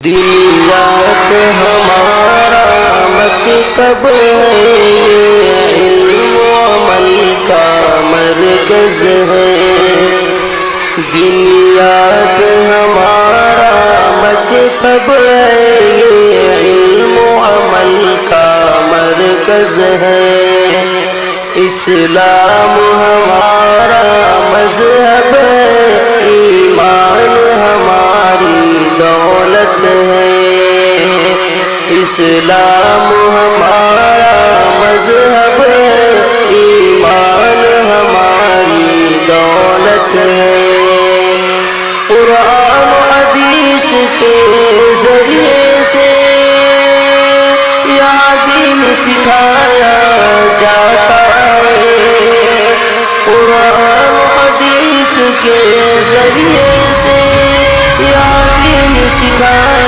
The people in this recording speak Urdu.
دنیات ہمارا مکتب ہے، علم و عمل کا مرکز ہے۔ دنیات ہمارا مکتب ہے، علم و عمل کا مرکز ہے۔ اسلام ہمارا مذہب ہے، ایمان ہماری دولت ہے۔ اسلام ہمارا مذہب ہے، ایمان ہماری دولت ہے۔ قرآن و حدیث کے ذریعے سے یہ دین سکھایا جاتا ہے۔ قرآن و حدیث کے ذریعے سے یہ دین سکھایا